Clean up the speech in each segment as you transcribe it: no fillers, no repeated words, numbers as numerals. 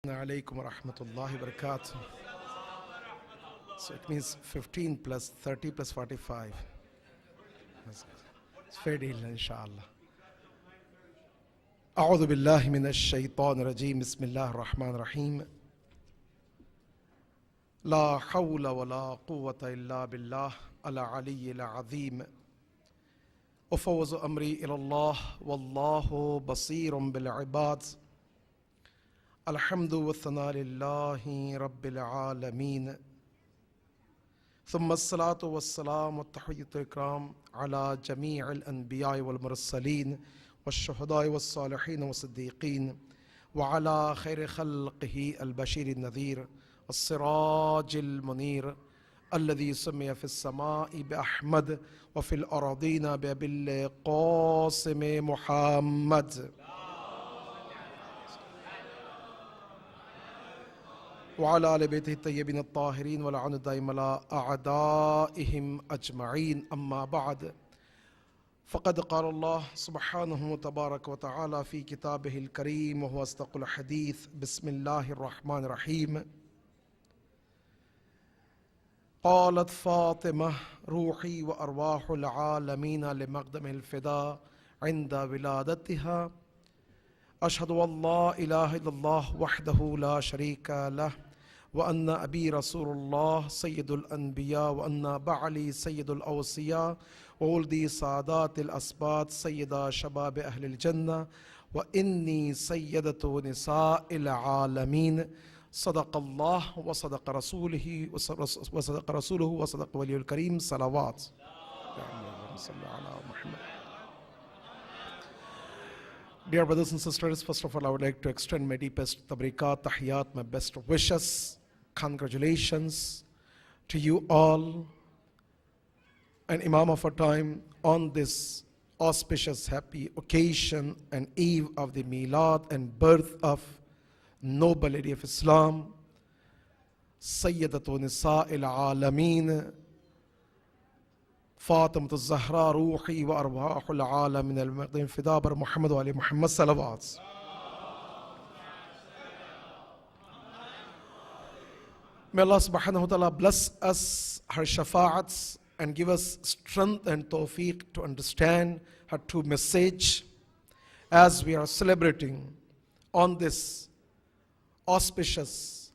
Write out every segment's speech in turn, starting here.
Alaikum wa rahmatullahi wa barakatuh. So it means 15 plus 30 plus 45. It's fair deal, inshallah. أعوذ بالله من الشيطان الرجيم بسم الله الرحمن الرحيم لا حول ولا قوة إلا بالله العلي العظيم أفوض أمري إلى الله والله بصير بالعباد الحمد والثناء لله رب العالمين ثم الصلاة والسلام والتحية الكرام على جميع الأنبياء والمرسلين والشهداء والصالحين والصديقين وعلى خير خلقه البشير النذير السراج المنير الذي سمي في السماء بأحمد وفي الأراضين بأبي القاسم محمد وعلى آل بيته الطيبين الطاهرين ولعن الدائم على أعدائهم أجمعين أما بعد فقد قال الله سبحانه وتبارك وتعالى في كتابه الكريم وهو أصدق الحديث بسم الله الرحمن الرحيم قالت فاطمة روحي وأرواح العالمين لمقدم الفداء عند ولادتها أشهد أن لا إله إلا الله وحده لا شريك له وأن أبي رسول الله سيد الأنبياء وأن بعلي سيد الأوصياء وولدي سادات الأسباط سيدة شباب أهل الجنة وإني سيدة نساء العالمين صدق الله وصدق رسوله وصدق ولي الكريم صلوات اللهم صل على محمد. Dear brothers and sisters, first of all, I would like to extend my deepest tabrikat, tahiyat, my best wishes, congratulations to you all and Imam of our time on this auspicious, happy occasion and eve of the Milad and birth of noble lady of Islam, Sayyidatu Nisa'il Alameen, فاطمة الزهراء روحي وأرواح العالم من المقدم فداء بر محمد وعلي محمد صلوات. May Allah subhanahu wa ta'ala bless us her shafa'ats and give us strength and tawfiq to understand her true message as we are celebrating on this auspicious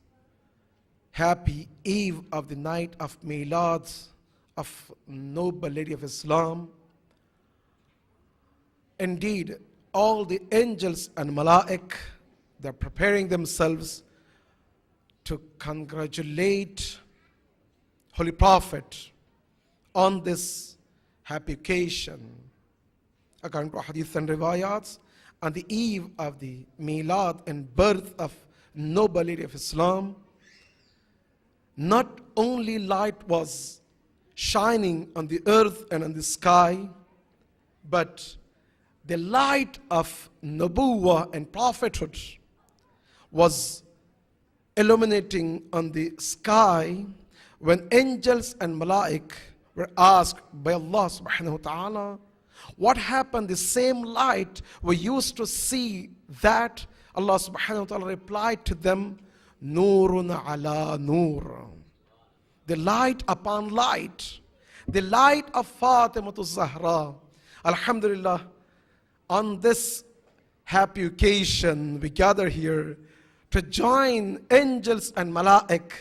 happy eve of the night of Milad of noble lady of Islam. Indeed, all the angels and malaik, they're preparing themselves to congratulate Holy Prophet on this happy occasion. According to hadith and riwayats, on the eve of the Milad and birth of noble lady of Islam, not only light was shining on the earth and on the sky, but the light of Nubuwwah and prophethood was illuminating on the sky when angels and malaik were asked by Allah subhanahu wa ta'ala, what happened? The same light we used to see, that Allah subhanahu wa ta'ala replied to them, Nurun ala nur. The light upon light, the light of Fatima Zahra. Alhamdulillah, on this happy occasion, we gather here to join angels and malaik,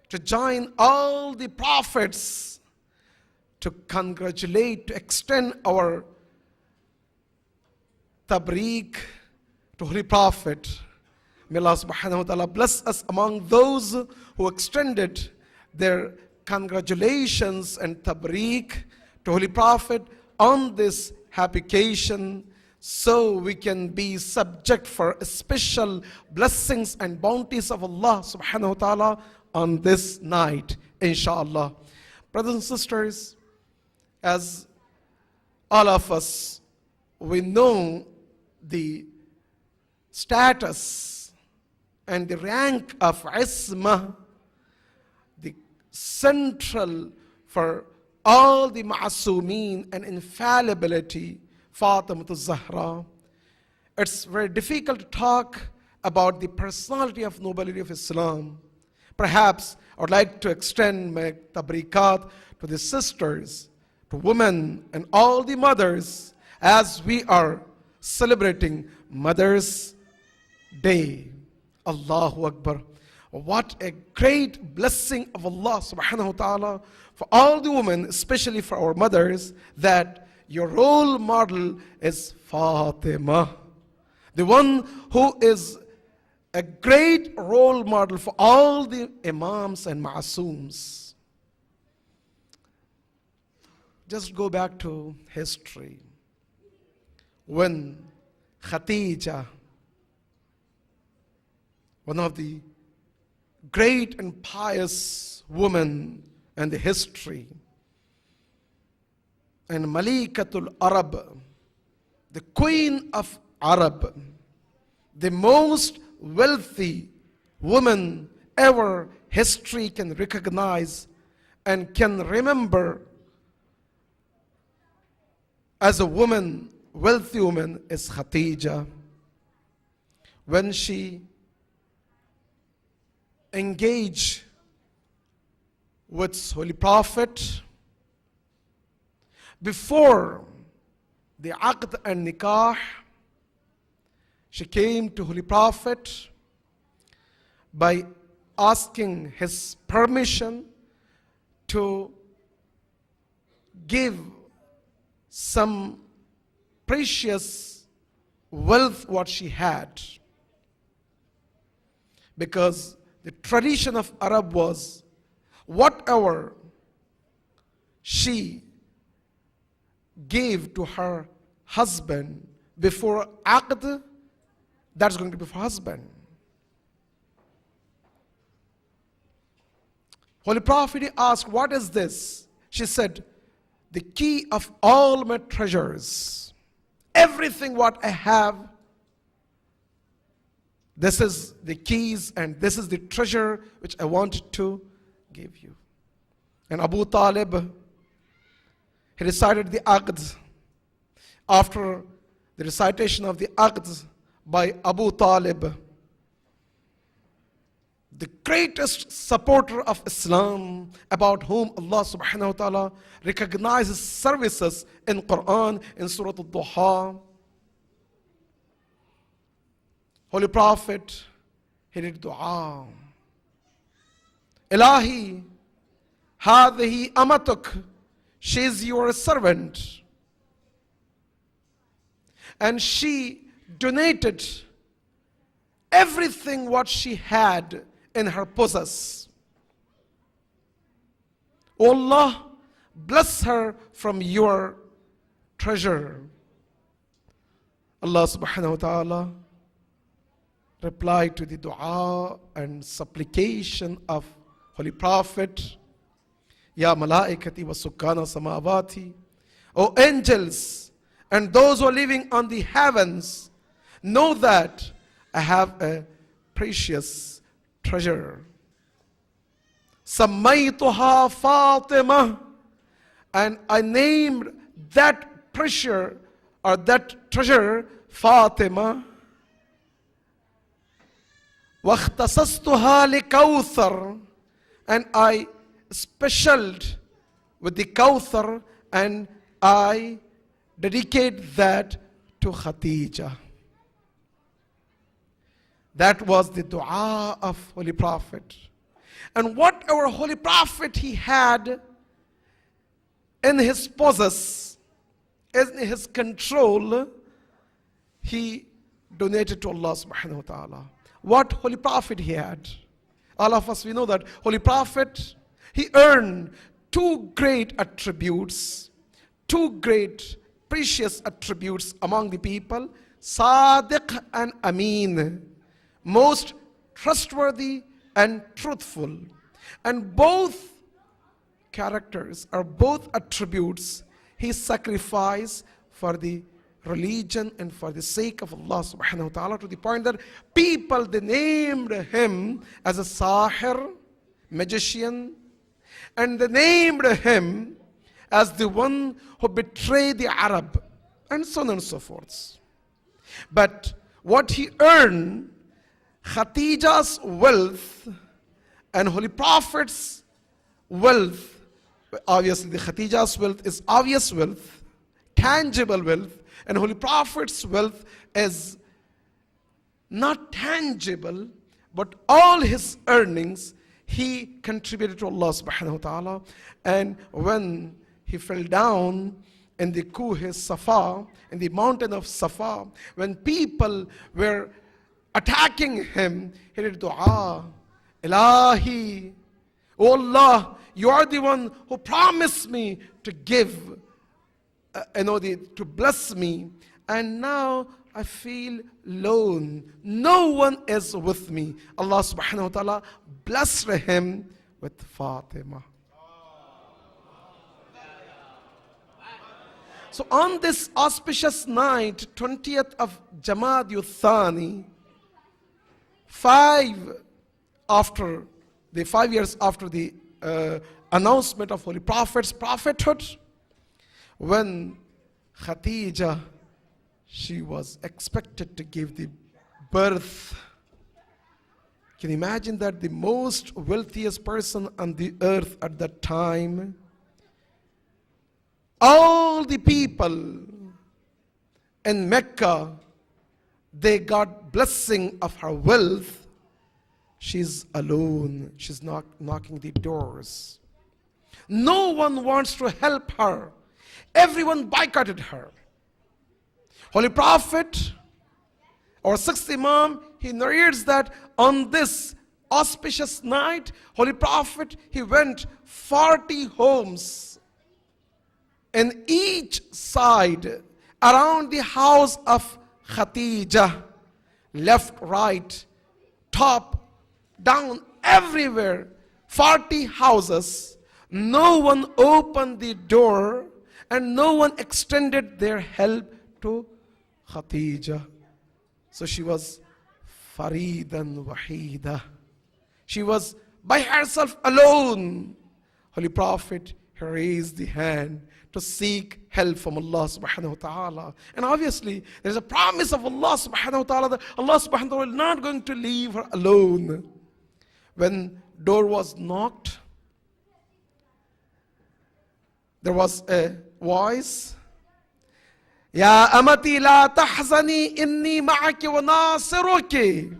to join all the prophets, to congratulate, to extend our tabreek to Holy Prophet. May Allah subhanahu wa ta'ala bless us among those who extended their congratulations and tabreek to Holy Prophet on this happy occasion, so we can be subject for special blessings and bounties of Allah subhanahu wa ta'ala on this night, inshallah. Brothers and sisters, as all of us, we know the status and the rank of Isma, the central for all the ma'asumeen and infallibility, Fatima Zahra. It's very difficult to talk about the personality of nobility of Islam, perhaps I would like to extend my tabrikat to the sisters, to women, and all the mothers as we are celebrating Mother's Day. Allahu Akbar. What a great blessing of Allah subhanahu wa ta'ala for all the women, especially for our mothers, that your role model is Fatima, the one who is a great role model for all the imams and ma'asooms. Just go back to history. When Khadija, one of the great and pious women in the history, and Malikatul Arab, the queen of Arab, the most wealthy woman ever history can recognize and can remember as a woman, wealthy woman, is Khadija. When she engaged with Holy Prophet, before the Aqd and Nikah, she came to Holy Prophet by asking his permission to give some precious wealth what she had. Because the tradition of Arab was whatever she gave to her husband before Aqd, that's going to be for husband. Holy Prophet asked, what is this? She said, the key of all my treasures. Everything what I have, this is the keys and this is the treasure which I wanted to give you. And Abu Talib, he recited the Aqd. After the recitation of the Aqd by Abu Talib, the greatest supporter of Islam, about whom Allah subhanahu wa ta'ala recognizes services in Quran, in Surah Al-Duha. Holy Prophet, he did dua. Ilahi, hadhihi amatuk, she is your servant. And she donated everything what she had in her possess. O Allah, bless her from your treasure. Allah subhanahu wa ta'ala replied to the dua and supplication of Holy Prophet, Ya malaikati wa sukkana samawati, O angels and those who are living on the heavens, know that I have a precious treasure. Sammaytuha Fatima, and I named that treasure or that treasure Fatima. Wakhtasastuha likawthar, and I specialed with the Kawthar and I dedicate that to Khadija. That was the dua of Holy Prophet. And what our Holy Prophet he had in his possess, in his control, he donated to Allah subhanahu wa ta'ala. What Holy Prophet he had? All of us, we know that Holy Prophet, he earned two great attributes, two great precious attributes among the people, Sadiq and Ameen, most trustworthy and truthful. And both characters or both attributes he sacrificed for the religion and for the sake of Allah subhanahu wa ta'ala, to the point that people, they named him as a sahir, magician, and they named him as the one who betrayed the Arab, and so on and so forth. But what he earned Khadija's wealth and Holy Prophet's wealth, obviously the Khadija's wealth is obvious wealth, tangible wealth, and Holy Prophet's wealth is not tangible, but all his earnings he contributed to Allah subhanahu wa ta'ala. And when he fell down in the Kuh Safa, in the mountain of Safa, when people were attacking him, he did dua, Ilahi, oh Allah, you are the one who promised me to give, to bless me, and now I feel alone. No one is with me. Allah subhanahu wa ta'ala blessed him with Fatima. So on this auspicious night, 20th of Jamad Thani, 5 years after the announcement of Holy Prophet's prophethood, when Khadija, she was expected to give the birth. Can you imagine that? The most wealthiest person on the earth at that time, all the people in Mecca, they got blessing of her wealth. She's alone. She's not knocking the doors. No one wants to help her. Everyone boycotted her. Holy Prophet, our sixth Imam, he narrates that on this auspicious night, Holy Prophet, he went 40 homes in each side around the house of Khadija, left, right, top, down, everywhere, 40 houses. No one opened the door and no one extended their help to Khadija. So she was Faridan Wahida. She was by herself alone. Holy Prophet, he raised the hand to seek help from Allah subhanahu wa ta'ala. And obviously, there's a promise of Allah subhanahu wa ta'ala that Allah subhanahu wa ta'ala is not going to leave her alone. When door was knocked, there was a voice, Ya amati la tahzani inni ma'aki wa nasiruki.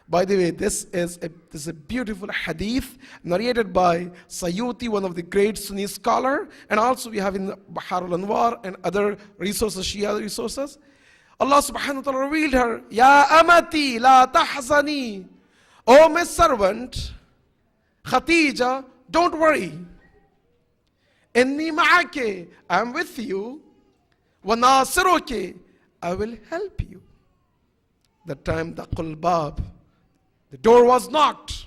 By the way, this is a beautiful hadith narrated by Sayyuti, one of the great Sunni scholar, and also we have in Bahar al-Anwar and other resources, Shia resources. Allah subhanahu wa ta'ala revealed her, Ya amati la tahzani. Oh my servant, Khadija, don't worry. Inni ma'aki, I am with you. Wa nasiruki, I will help you. That time the Qulbab, the door was knocked.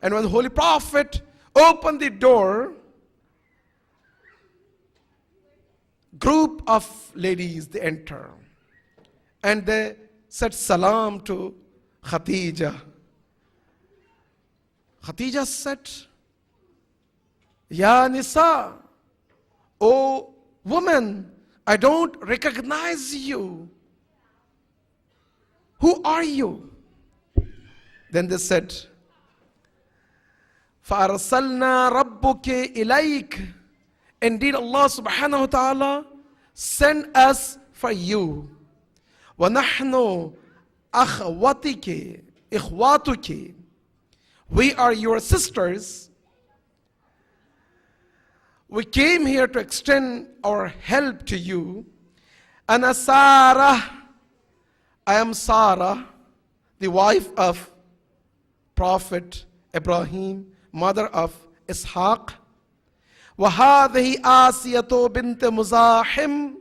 And when the Holy Prophet opened the door, group of ladies, they enter. And they said salam to Khadija. Khadija said, Ya Nisa, O woman, I don't recognize you. Who are you? Then they said, فَأَرْسَلْنَا رَبُّكِ إِلَيْكَ. Indeed, Allah subhanahu wa ta'ala sent us for you. وَنَحْنُ أَخْوَتِكِ إِخْوَاتُكِ. We are your sisters. We came here to extend our help to you. Ana Sarah, I am Sarah, the wife of Prophet Ibrahim, mother of Ishaq. وَهَذِهِ آسِيَةُ بِنْتِ مُزَاحِمٍ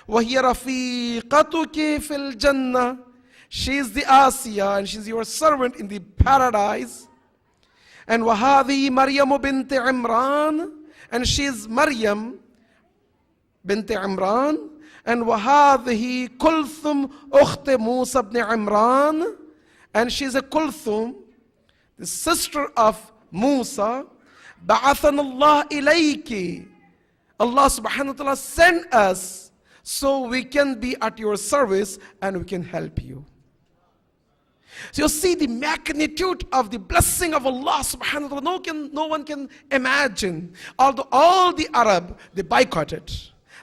وَهِيَ رَفِيقَتُكِ فِي الْجَنَّةِ. She is the Asiya and she is your servant in the paradise. And وَهَذِهِ مَرْيَمُ بِنْتِ عِمْرَانَ, and she is Maryam bint Imran. And وَهَذِهِ كُلْثُمْ أُخْتِ مُوسَى بْنِ عِمْرَانَ, and she is a Kulthum, the sister of Musa. بَعَثَنَ اللَّهِ إِلَيْكِ. Allah subhanahu wa ta'ala sent us so we can be at your service and we can help you. So you see the magnitude of the blessing of Allah subhanahu wa ta'ala. No one can imagine. Although all the Arab, they boycotted.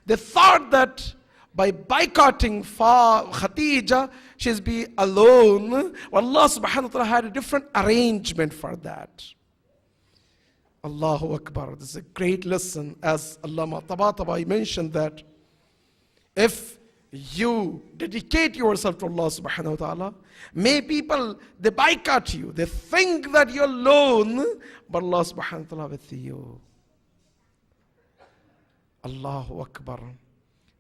They thought that by boycotting Khadija, she's be alone. Allah subhanahu wa ta'ala had a different arrangement for that. Allahu Akbar. This is a great lesson. As Allama Tabatabai mentioned that if you dedicate yourself to Allah subhanahu wa ta'ala, may people, they boycott you. They think that you're alone, but Allah subhanahu wa ta'ala with you. Allahu Akbar.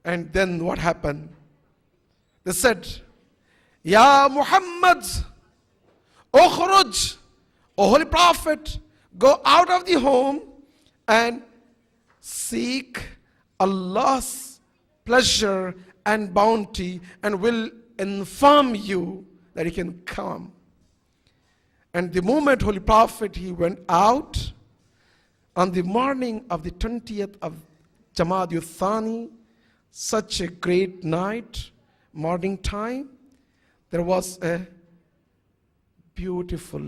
And then what happened? They said, Ya Muhammad, ukhruj, O Holy Prophet, go out of the home and seek Allah's pleasure and bounty, and will inform you that he can come. And the moment Holy Prophet, he went out on the morning of the 20th of Jamad Thani, such a great night, morning time, there was a beautiful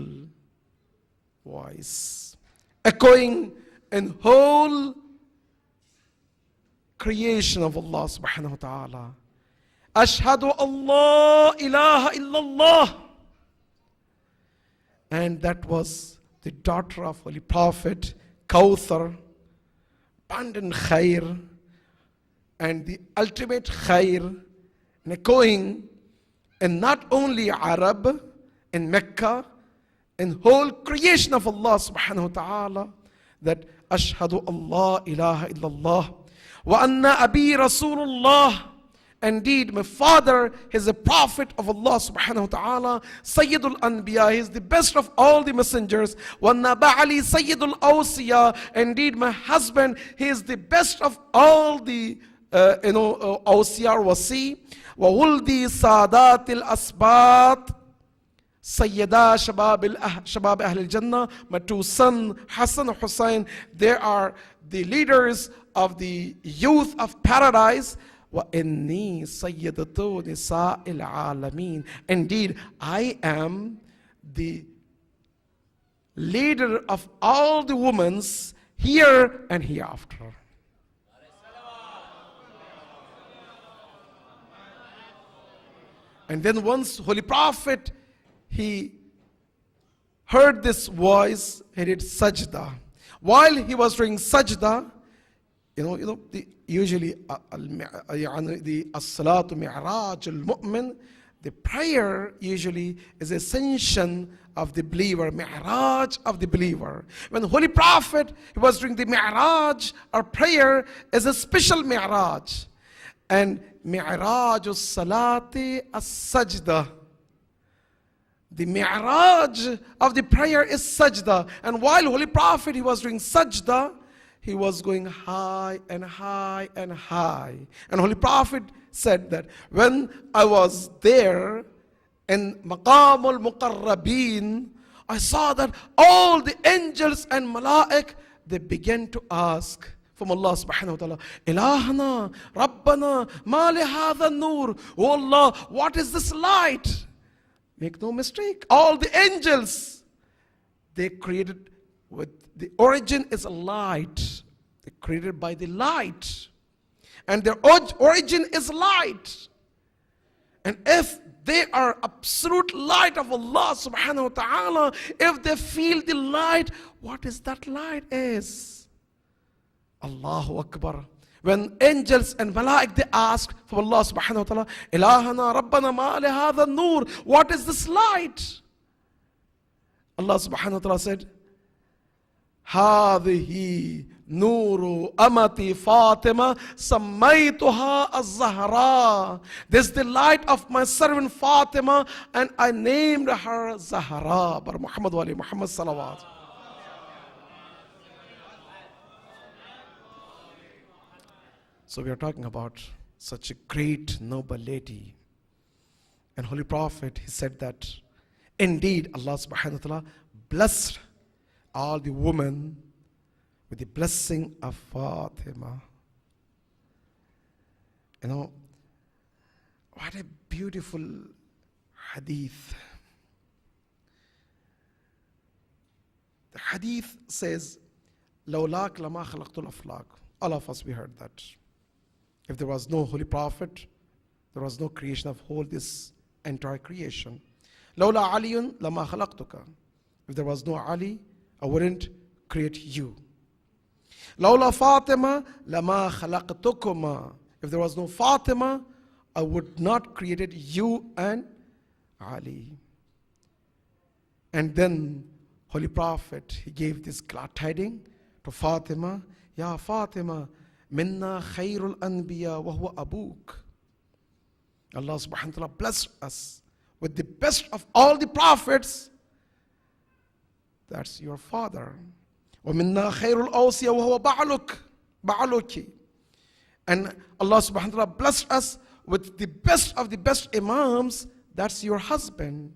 voice echoing in whole creation of Allah subhanahu wa ta'ala. Ashhadu Allah ilaha illallah. And that was the daughter of Holy Prophet, Kawthar, abundant khair, and the ultimate khair, and echoing in not only Arab, in Mecca, in whole creation of Allah subhanahu wa ta'ala, that Ashhadu Allah ilaha illallah wa anna abi Rasulullah. Indeed, my father is a prophet of Allah subhanahu wa ta'ala, Sayyidul Anbiya, he is the best of all the messengers. Wa anna ba'ali Sayyidul Awsiya. Indeed, my husband, he is the best of all the Awsiya or Wasi. Wa wuldi Sadatil Asbat, Sayyida Shabab Ahl Jannah. My two sons, Hassan and Hussein, they are the leaders of the youth of paradise. وَإِنِّي سَيِّدَةُ نِسَاءِ الْعَالَمِينَ. Indeed, I am the leader of all the women here and hereafter. And then once Holy Prophet, he heard this voice, he did sajda. While he was doing sajda, usually the as-salatu mi'raj al-mu'min, the prayer usually is ascension of the believer, mi'raj of the believer. When Holy Prophet, he was doing the mi'raj, or prayer is a special mi'raj. And mi'raj as-salati as-sajda. The mi'raj of the prayer is sajda. And while Holy Prophet, he was doing sajda, he was going high and high and high. And Holy Prophet said that when I was there in Maqam al-Muqarrabeen, I saw that all the angels and malaik, they began to ask from Allah subhanahu wa ta'ala, Ilahana, Rabbana, ma li hadha nur. Oh Allah, what is this light? Make no mistake, all the angels, they created with the origin is a light. They created by the light. And their origin is light. And if they are absolute light of Allah subhanahu wa ta'ala, if they feel the light, what is that light is? Allahu Akbar. When angels and malaik, they ask from Allah subhanahu wa ta'ala, Ilahana Rabbana ma li hadha nur. What is this light? Allah subhanahu wa ta'ala said, هذه نور أمتي فاطمة سميتها الزهراء. This is the light of my servant Fatima, and I named her Zahra. Bar Muhammad wa ali Muhammad salawat. So we are talking about such a great noble lady. And Holy Prophet, he said that indeed Allah subhanahu wa ta'ala blessed all the women with the blessing of Fatima. What a beautiful hadith. The hadith says, لَوْلَاكَ لَمَا خَلَقْتُ الْأَفْلَاقَ. All of us, we heard that. If there was no Holy Prophet, there was no creation of whole this entire creation. لَوْلَا عَلِيٌّ لَمَا خَلَقْتُكَ. If there was no Ali, I wouldn't create you. لَوْلَا فَاطِمَةَ لَمَا خَلَقْتُكُمَا. If there was no Fatima, I would not created you and Ali. And then Holy Prophet, he gave this glad tiding to Fatima. Ya Fatima, minna khairul anbiya wa huwa abuk. Allah subhanahu wa ta'ala blessed us with the best of all the prophets. That's your father. Wa minna khairul awsiya wa huwa ba'aluki. And Allah subhanahu wa ta'ala blessed us with the best of the best imams. That's your husband.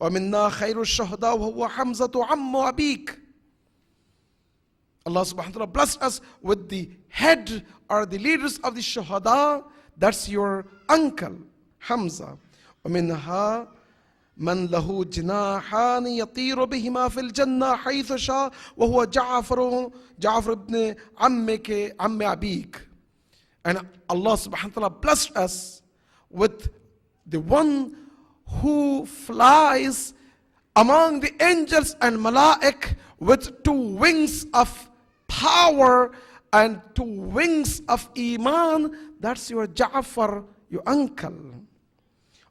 وَمِنَّا خَيْرُ الشُّهَدَاءِ وَهُوَ حَمْزَةُ عَمُّ أَبِيكَ. Allah subhanahu wa ta'ala blessed us with the head or the leaders of the shuhada. That's your uncle, Hamza. وَمِنْهَا مَنْ لَهُ جِنَاحَانِ يَطِيرُ بِهِمَا فِي الْجَنَّةِ حَيْثُ شَاءَ وَهُوَ جَعْفَرُ ibn عَمِّكَ عَمِّ أَبِيكَ. And Allah subhanahu wa ta'ala blessed us with the one who flies among the angels and malaik with two wings of power and two wings of iman. That's your Ja'far, your uncle.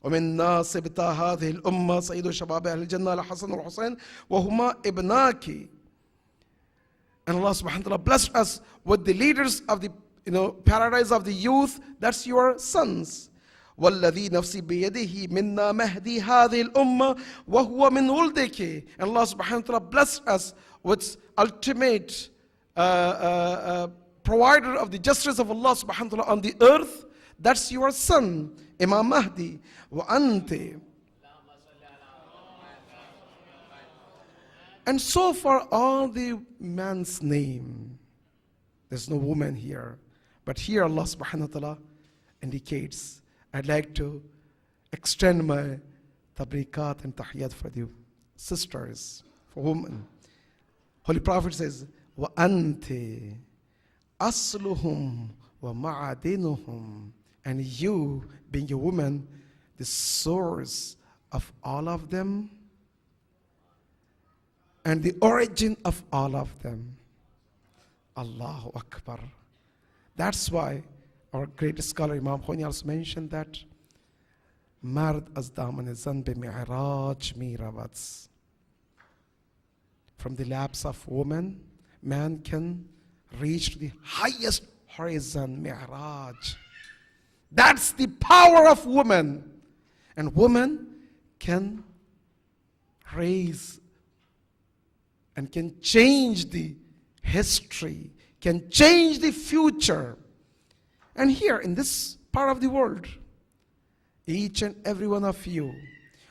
ومن ناس ابتاع هذه الأمة سيد شباب أهل الجنة الحسن والحسين وهما ابناك. And Allah subhanahu wa ta'ala blessed us with the leaders of the paradise of the youth. That's your sons. وَالَّذِي نَفْسِي بِيَدِهِ مِنَّا مَهْدِي هَذِهِ الْأُمَّةِ وَهُوَ مِنْ وُلْدِكِ. And Allah subhanahu wa ta'ala blessed us with ultimate provider of the justice of Allah subhanahu wa ta'ala on the earth. That's your son, Imam Mahdi. وَأَنْتِ. And so far all the man's name. There's no woman here. But here Allah subhanahu wa ta'ala indicates, I'd like to extend my tabrikat and tahiyat for the sisters, for women. Holy Prophet says, وَأَنْتِ أَصْلُهُمْ وَمَعَدِنُهُمْ. And you, being a woman, the source of all of them and the origin of all of them. Allahu Akbar. That's why our great scholar Imam Khoini also mentioned that Mard az daman zan be mi'raj miravats. From the laps of woman, man can reach to the highest horizon, mi'raj. That's the power of woman. And woman can raise and can change the history, can change the future. And here in this part of the world, each and every one of you,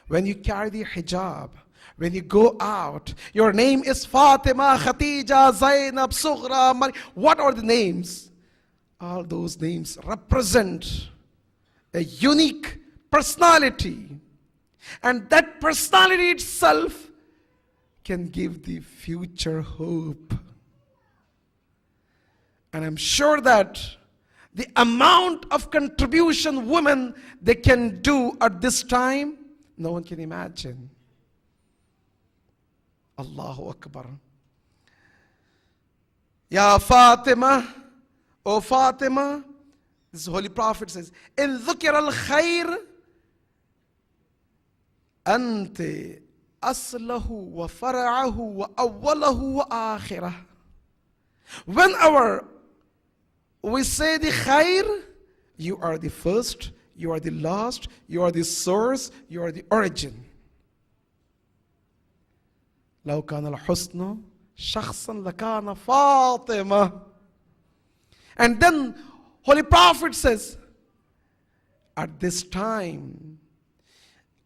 when you carry the hijab, when you go out, your name is Fatima, Khatija, Zainab, Sughra, Maryam. What are the names? All those names represent a unique personality. And that personality itself can give the future hope. And I'm sure that the amount of contribution women they can do at this time, no one can imagine. Allahu Akbar. Ya Fatima, O Fatima, this Holy Prophet says, in dhukir al-khair, ante aslahu wa fara'ahu wa awwalahu wa akhirah. Whenever we say the khair, you are the first, you are the last, you are the source, you are the origin. لو كان الحسن شخصا لكان فاطمة. And then Holy Prophet says, at this time,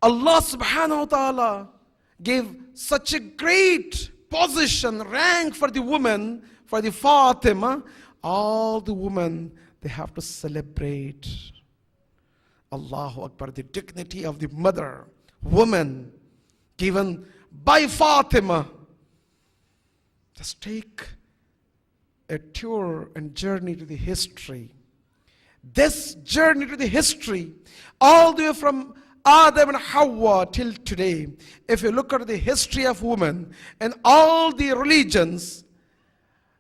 Allah subhanahu wa ta'ala gave such a great position, rank for the woman, for the Fatima. All the women, they have to celebrate. Allahu Akbar, the dignity of the mother, woman, given by Fatima. Just take a tour and journey to the history. This journey to the history, all the way from Adam and Hawa till today, if you look at the history of women and all the religions,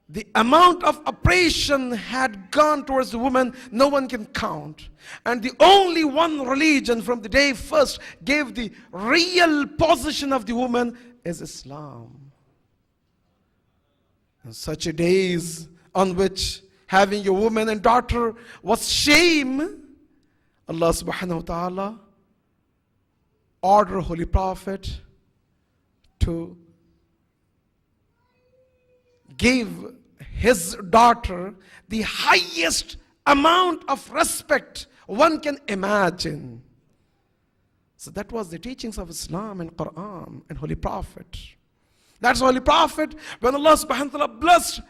the amount of oppression had gone towards the woman, no one can count. And the only one religion from the day first gave the real position of the woman is Islam. And such a days on which having your woman and daughter was shame, Allah subhanahu wa ta'ala ordered Holy Prophet to give his daughter the highest amount of respect one can imagine. So that was the teachings of Islam and Quran and Holy Prophet. That's Holy Prophet, when Allah subhanahu wa ta'ala blessed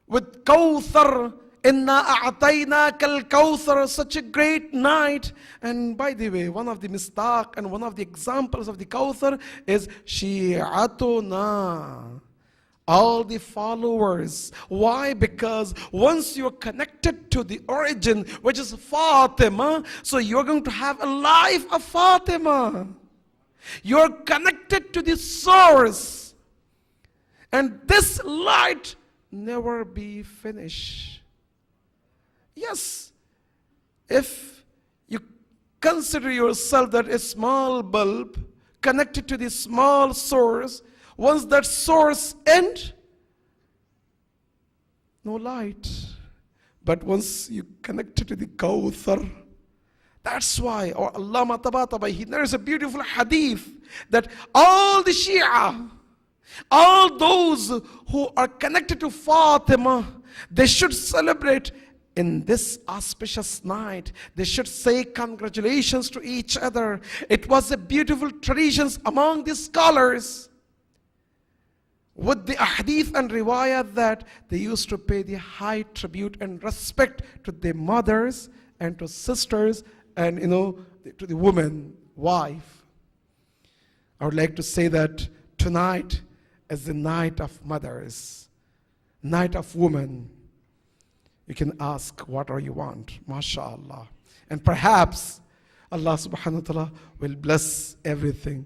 with Kawthar, Inna a'ataynaka al-Kawthar, such a great night. And by the way, one of the mistaq and one of the examples of the Kawthar is Shi'atuna, all the followers. Why? Because once you're connected to the origin, which is Fatima, so you're going to have a life of Fatima. You're connected to the source. And this light never be finished. Yes, if you consider yourself that a small bulb connected to the small source, once that source ends, no light. But once you connect to the Kawthar, that's why Allama Tabatabai, there is a beautiful hadith that all the Shia, all those who are connected to Fatima, they should celebrate in this auspicious night. They should say congratulations to each other. It was a beautiful tradition among the scholars with the ahadith and riwayat that they used to pay the high tribute and respect to their mothers and to sisters and to the woman, wife. I would like to say that tonight is the night of mothers, night of women. You can ask whatever you want, mashallah. And perhaps Allah subhanahu wa ta'ala will bless everything.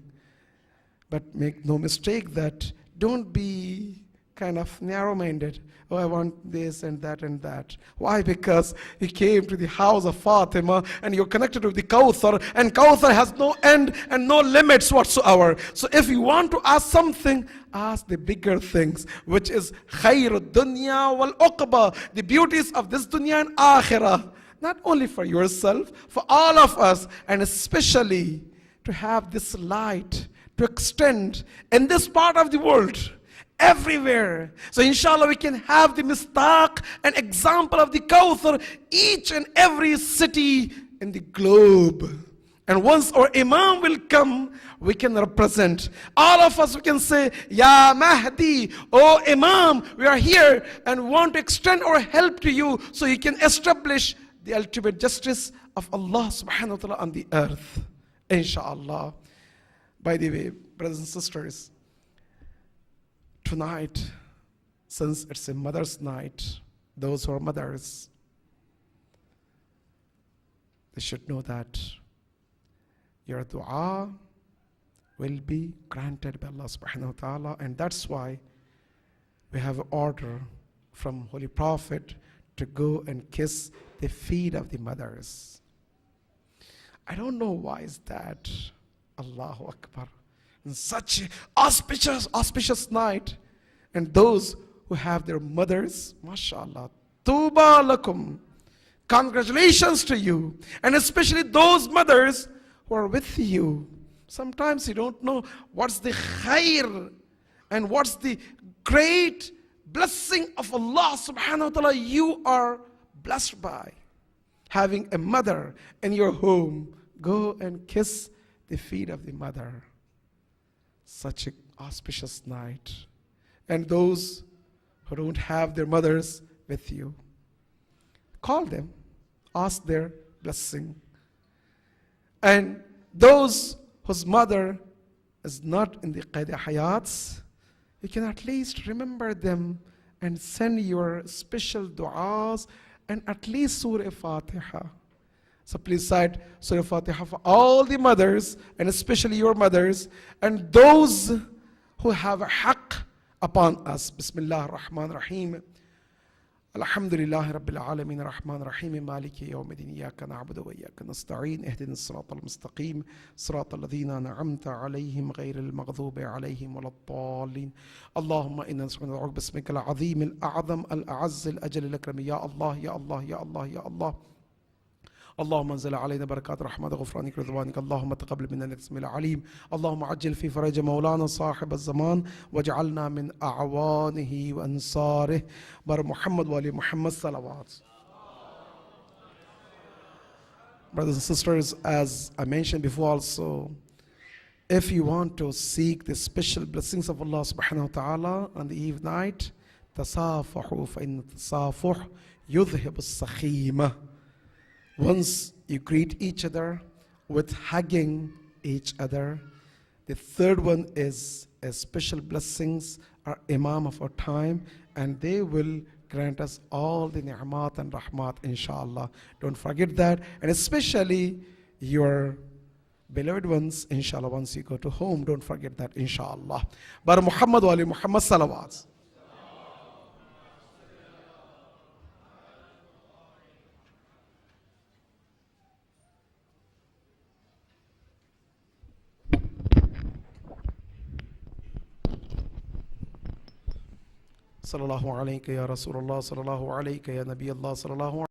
But make no mistake that don't be kind of narrow-minded. Oh, I want this and that and that. Why? Because you came to the house of Fatima and you're connected with the Kawthar, and Kawthar has no end and no limits whatsoever. So if you want to ask something, ask the bigger things, which is khayr dunya wal uqba, the beauties of this dunya and akhirah. Not only for yourself, for all of us, and especially to have this light to extend in this part of the world, everywhere. So inshallah we can have the mistaq and example of the Kawthar each and every city in the globe. And once our Imam will come, we can represent. All of us, we can say, Ya Mahdi, oh Imam, we are here and want to extend our help to you so you can establish the ultimate justice of Allah subhanahu wa ta'ala on the earth. Inshallah. By the way, brothers and sisters, tonight, since it's a mother's night, those who are mothers, they should know that your dua will be granted by Allah subhanahu wa ta'ala, and that's why we have an order from Holy Prophet to go and kiss the feet of the mothers. I don't know why is that. Allahu Akbar. In such an auspicious night, and those who have their mothers, mashallah, tuba lakum, congratulations to you, and especially those mothers who are with you. Sometimes you don't know what's the khair and what's the great blessing of Allah subhanahu wa ta'ala you are blessed by. Having a mother in your home, go and kiss the feet of the mother. Such an auspicious night. And those who don't have their mothers with you, call them, ask their blessing. And those whose mother is not in the Qaida Hayats, you can at least remember them and send your special du'as and at least Surah Fatiha. So please cite Surah Fatiha for all the mothers and especially your mothers and those who have a haqq upon us. Bismillah ar-Rahman ar-Rahim. Alhamdulillahi Rabbil Alameen ar-Rahman ar-Rahim Maliki yawmiddin iyyaka na'budu wa iyyaka nasta'in ihdinas siratal mustaqim siratal ladzina an'amta alayhim ghayril maghdubi alayhim waladdallin Allahumma inna nas'aluka bismika al-azim al-a'zam al-a'azz al-ajal al-akram ya Allah ya Allah ya Allah ya Allah اللهم انزل علينا بركات رحمة غفرانك رضوانك اللهم تقبل منا انك السميع العليم اللهم عجل في فرج مولانا صاحب الزمان واجعلنا من أعوانه وأنصاره بر محمد وآل محمد صلوات. Brothers and sisters, as I mentioned before also, if you want to seek the special blessings of Allah subhanahu wa ta'ala on the eve night, tasafahu fa inna tasafuh yudhhib as-sakhima. Once you greet each other with hugging each other. The third one is special blessings are Imam of our time, and they will grant us all the ni'mat and rahmat, inshallah. Don't forget that, and especially your beloved ones, inshallah, once you go to home, don't forget that, inshallah. Bar Muhammad wa ali Muhammad salawat. صلى الله عليك يا رسول الله صلى الله عليك يا نبي الله صلى الله